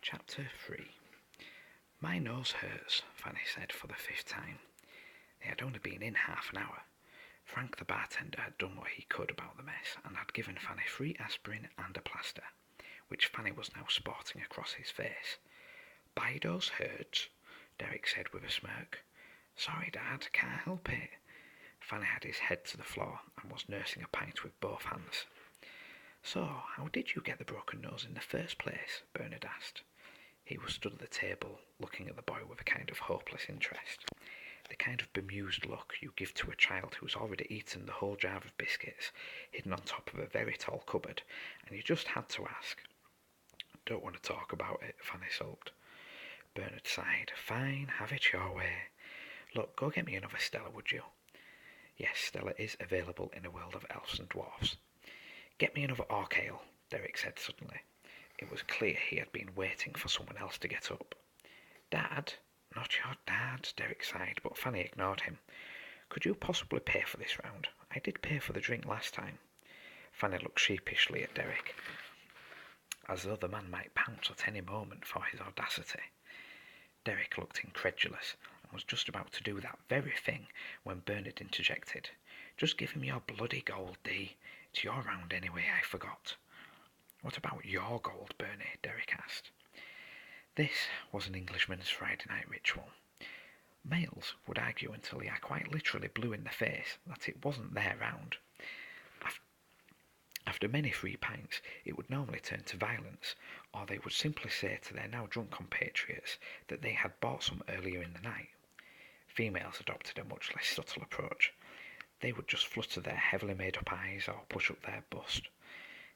Chapter 3. My nose hurts, Fanny said for the 5th time. They had only been in half an hour. Frank the bartender had done what he could about the mess and had given Fanny free aspirin and a plaster, which Fanny was now sporting across his face. My nose hurts, Derek said with a smirk. Sorry, Dad, can't help it. Fanny had his head to the floor and was nursing a pint with both hands. So, how did you get the broken nose in the first place? Bernard asked. He was stood at the table, looking at the boy with a kind of hopeless interest. The kind of bemused look you give to a child who has already eaten the whole jar of biscuits, hidden on top of a very tall cupboard, and you just had to ask. Don't want to talk about it, Fanny sulked. Bernard sighed. Fine, have it your way. Look, go get me another Stella, would you? Yes, Stella is available in a world of elves and dwarfs. Get me another orc ale, Derek said suddenly. It was clear he had been waiting for someone else to get up. Dad? Not your dad, Derek sighed, but Fanny ignored him. Could you possibly pay for this round? I did pay for the drink last time. Fanny looked sheepishly at Derek, as though the man might pounce at any moment for his audacity. Derek looked incredulous and was just about to do that very thing when Bernard interjected. Just give him your bloody gold, Dee. It's your round anyway, I forgot. What about your gold, Bernie? Derek asked. This was an Englishman's Friday night ritual. Males would argue until they are quite literally blue in the face that it wasn't their round. After many free pints, it would normally turn to violence, or they would simply say to their now drunk compatriots that they had bought some earlier in the night. Females adopted a much less subtle approach. They would just flutter their heavily made-up eyes or push up their bust.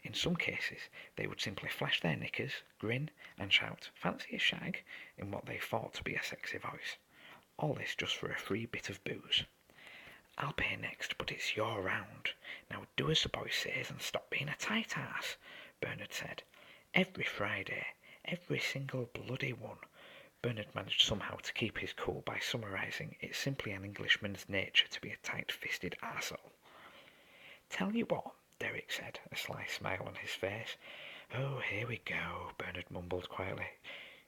In some cases, they would simply flash their knickers, grin, and shout, fancy a shag, in what they thought to be a sexy voice. All this just for a free bit of booze. I'll pay next, but it's your round. Now do as the boy says and stop being a tight ass, Bernard said. Every Friday, every single bloody one. Bernard managed somehow to keep his cool by summarising it's simply an Englishman's nature to be a tight-fisted arsehole. Tell you what, Derek said, a sly smile on his face. Oh, here we go, Bernard mumbled quietly.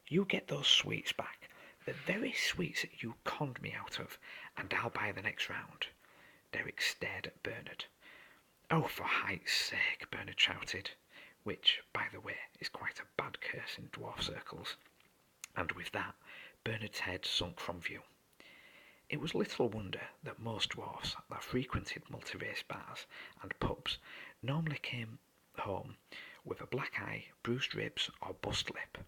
You get those sweets back, the very sweets that you conned me out of, and I'll buy the next round. Derek stared at Bernard. Oh, for height's sake, Bernard shouted, which, by the way, is quite a bad curse in dwarf circles. And with that, Bernard's head sunk from view. It was little wonder that most dwarfs that frequented multi-race bars and pubs normally came home with a black eye, bruised ribs, or bust lip.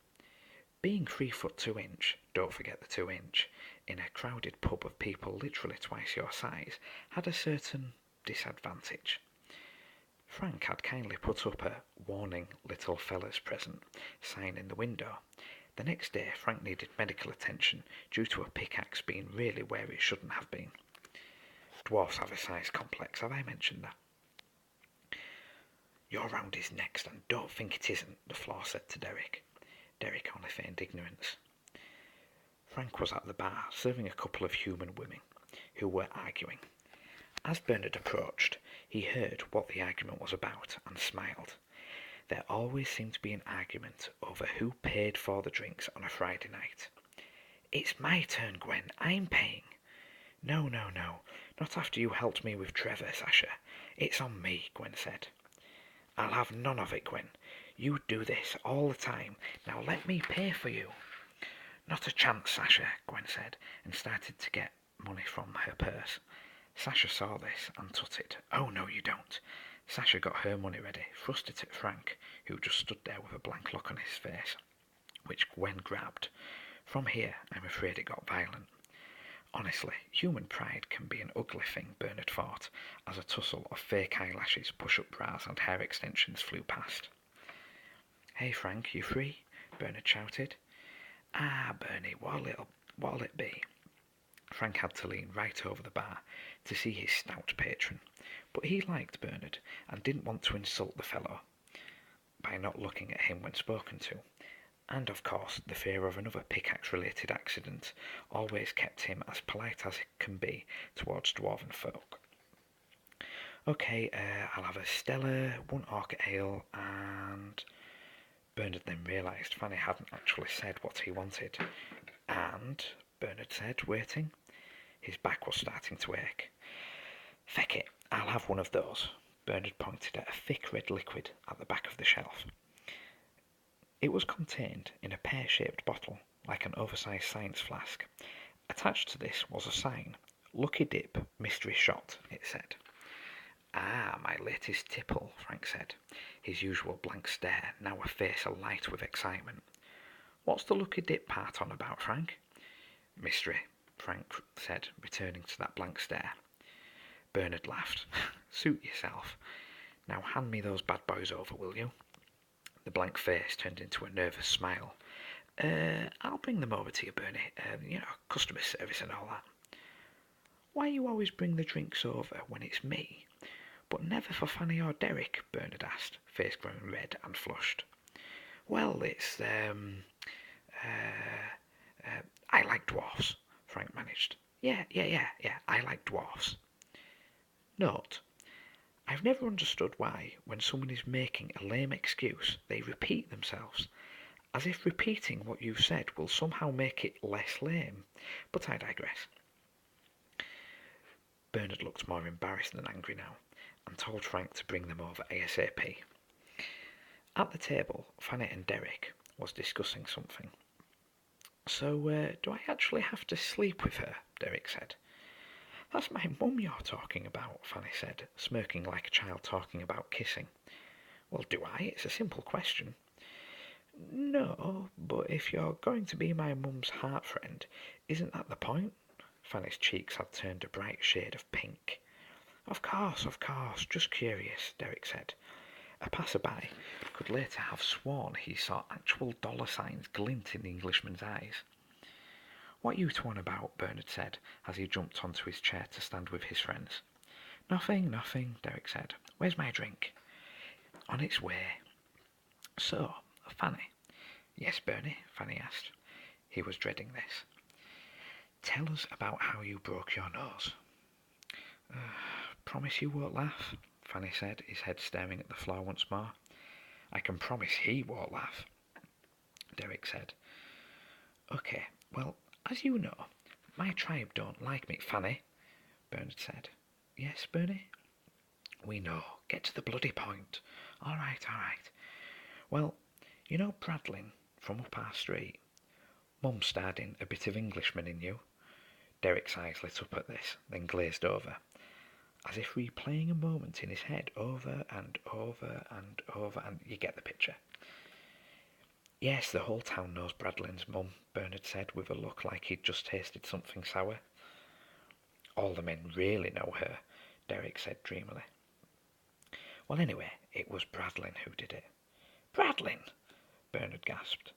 Being 3 foot 2 inch, don't forget the 2 inch, in a crowded pub of people literally twice your size had a certain disadvantage. Frank had kindly put up a warning little fellas present sign in the window. The next day, Frank needed medical attention due to a pickaxe being really where it shouldn't have been. Dwarfs have a size complex, have I mentioned that? Your round is next, and don't think it isn't, the floor said to Derek. Derek only feigned ignorance. Frank was at the bar, serving a couple of human women, who were arguing. As Bernard approached, he heard what the argument was about, and smiled. There always seemed to be an argument over who paid for the drinks on a Friday night. It's my turn, Gwen. I'm paying. No, not after you helped me with Trevor, Sasha. It's on me, Gwen said. I'll have none of it, Gwen. You do this all the time. Now let me pay for you. Not a chance, Sasha, Gwen said, and started to get money from her purse. Sasha saw this and tutted. Oh, no, you don't. Sasha got her money ready, thrust it at Frank, who just stood there with a blank look on his face, which Gwen grabbed. From here, I'm afraid it got violent. Honestly, human pride can be an ugly thing, Bernard thought, as a tussle of fake eyelashes, push-up bras and hair extensions flew past. Hey Frank, you free? Bernard shouted. Ah, Bernie, what'll it be? Frank had to lean right over the bar to see his stout patron, but he liked Bernard and didn't want to insult the fellow by not looking at him when spoken to, and of course the fear of another pickaxe-related accident always kept him as polite as it can be towards dwarven folk. Okay, I'll have a Stella, 1 orc ale, and... Bernard then realised Fanny hadn't actually said what he wanted. And, Bernard said, waiting. His back was starting to ache. "Feck it, I'll have one of those." Bernard pointed at a thick red liquid at the back of the shelf. It was contained in a pear-shaped bottle, like an oversized science flask. Attached to this was a sign. "Lucky Dip, Mystery Shot," it said. "Ah, my latest tipple," Frank said, his usual blank stare now a face alight with excitement. "What's the Lucky Dip part on about, Frank?" "Mystery," Frank said, returning to that blank stare. Bernard laughed. "Suit yourself. Now hand me those bad boys over, will you?" The blank face turned into a nervous smile. I'll bring them over to you, Bernie. Customer service and all that." "Why you always bring the drinks over when it's me, but never for Fanny or Derek?" Bernard asked, face growing red and flushed. "Well, it's, I like dwarfs," Frank managed. Yeah, I like dwarfs. Note: I've never understood why, when someone is making a lame excuse, they repeat themselves, as if repeating what you've said will somehow make it less lame, but I digress. Bernard looked more embarrassed than angry now, and told Frank to bring them over ASAP. At the table, Fanny and Derek was discussing something. "So, do I actually have to sleep with her?" Derek said. "That's my mum you're talking about," Fanny said, smirking like a child talking about kissing. "Well, do I? It's a simple question." "No, but if you're going to be my mum's heart friend, isn't that the point?" Fanny's cheeks had turned a bright shade of pink. Of course, just curious," Derek said. A passerby could later have sworn he saw actual dollar signs glint in the Englishman's eyes. "What you two on about?" Bernard said, as he jumped onto his chair to stand with his friends. Nothing, Derek said. "Where's my drink?" "On its way." "So, Fanny." "Yes, Bernie?" Fanny asked. He was dreading this. "Tell us about how you broke your nose." "Promise you won't laugh," Fanny said, his head staring at the floor once more. "I can promise he won't laugh," Derek said. "Okay, well, as you know, my tribe don't like me." "Fanny," Bernard said. "Yes, Bernie?" "We know. Get to the bloody point." All right. "Well, you know Bradlin from up our street? Mum starred in a bit of Englishman in you." Derek's eyes lit up at this, then glazed over, as if replaying a moment in his head over and over and over, and you get the picture. "Yes, the whole town knows Bradlin's mum," Bernard said, with a look like he'd just tasted something sour. "All the men really know her," Derek said dreamily. "Well, anyway, it was Bradlin who did it." "Bradlin!" Bernard gasped.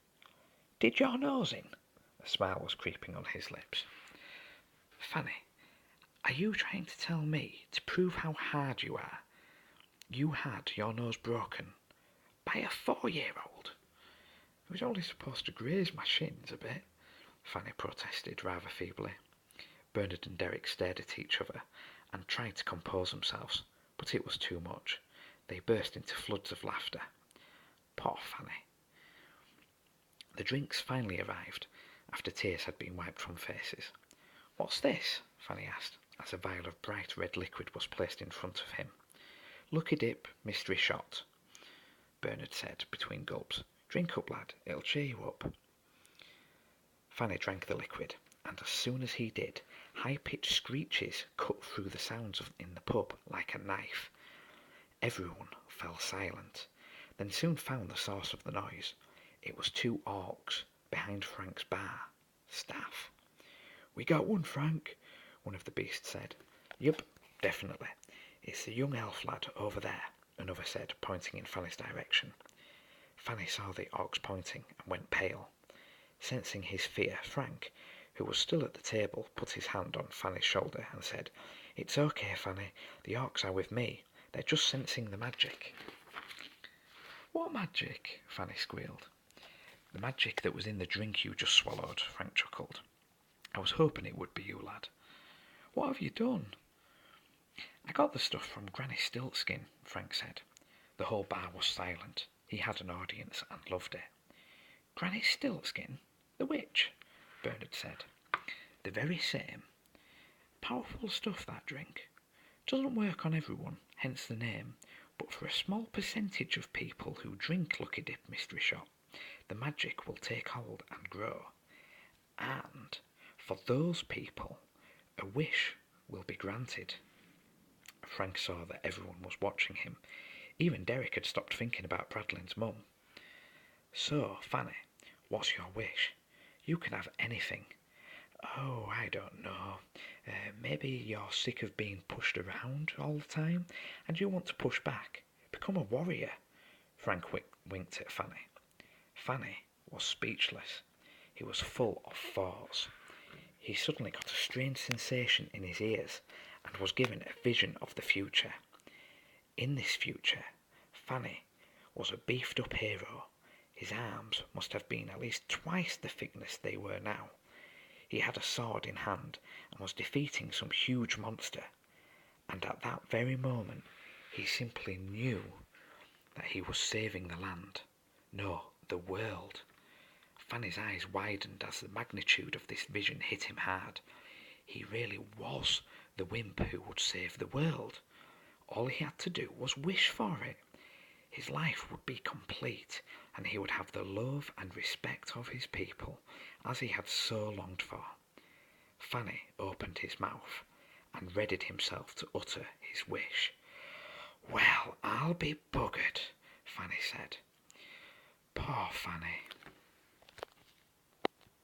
"Did your nose in?" A smile was creeping on his lips. "Fanny, are you trying to tell me, to prove how hard you are, you had your nose broken by a 4-year-old? It was only supposed to graze my shins a bit," Fanny protested rather feebly. Bernard and Derek stared at each other and tried to compose themselves, but it was too much. They burst into floods of laughter. Poor Fanny. The drinks finally arrived, after tears had been wiped from faces. "What's this?" Fanny asked, as a vial of bright red liquid was placed in front of him. "Lucky Dip, Mystery Shot," Bernard said between gulps. "Drink up, lad, it'll cheer you up." Fanny drank the liquid, and as soon as he did, high-pitched screeches cut through the sounds in the pub like a knife. Everyone fell silent, then soon found the source of the noise. It was 2 orcs behind Frank's bar. Staff. "We got one, Frank," one of the beasts said. "Yup, definitely. It's the young elf lad over there," another said, pointing in Fanny's direction. Fanny saw the orcs pointing and went pale. Sensing his fear, Frank, who was still at the table, put his hand on Fanny's shoulder and said, "It's okay, Fanny. The orcs are with me. They're just sensing the magic." "What magic?" Fanny squealed. "The magic that was in the drink you just swallowed," Frank chuckled. "I was hoping it would be you, lad." "What have you done?" "I got the stuff from Granny Stiltskin," Frank said. The whole bar was silent. He had an audience and loved it. Granny Stillskin? The witch? Bernard said. The very same. Powerful stuff, that drink. Doesn't work on everyone, hence the name, but for a small percentage of people who drink Lucky Dip Mystery Shot, the magic will take hold and grow. And for those people, a wish will be granted. Frank saw that everyone was watching him. Even Derek had stopped thinking about Bradlin's mum. So, Fanny, what's your wish? You can have anything. Oh, I don't know. Maybe you're sick of being pushed around all the time, and you want to push back. Become a warrior. Frank winked at Fanny. Fanny was speechless. He was full of thoughts. He suddenly got a strange sensation in his ears and was given a vision of the future. In this future, Fanny was a beefed-up hero. His arms must have been at least twice the thickness they were now. He had a sword in hand and was defeating some huge monster. And at that very moment, he simply knew that he was saving the land. No, the world. Fanny's eyes widened as the magnitude of this vision hit him hard. He really was the wimp who would save the world. All he had to do was wish for it. His life would be complete, and he would have the love and respect of his people, as he had so longed for. Fanny opened his mouth, and readied himself to utter his wish. Well, I'll be buggered, Fanny said. Poor Fanny.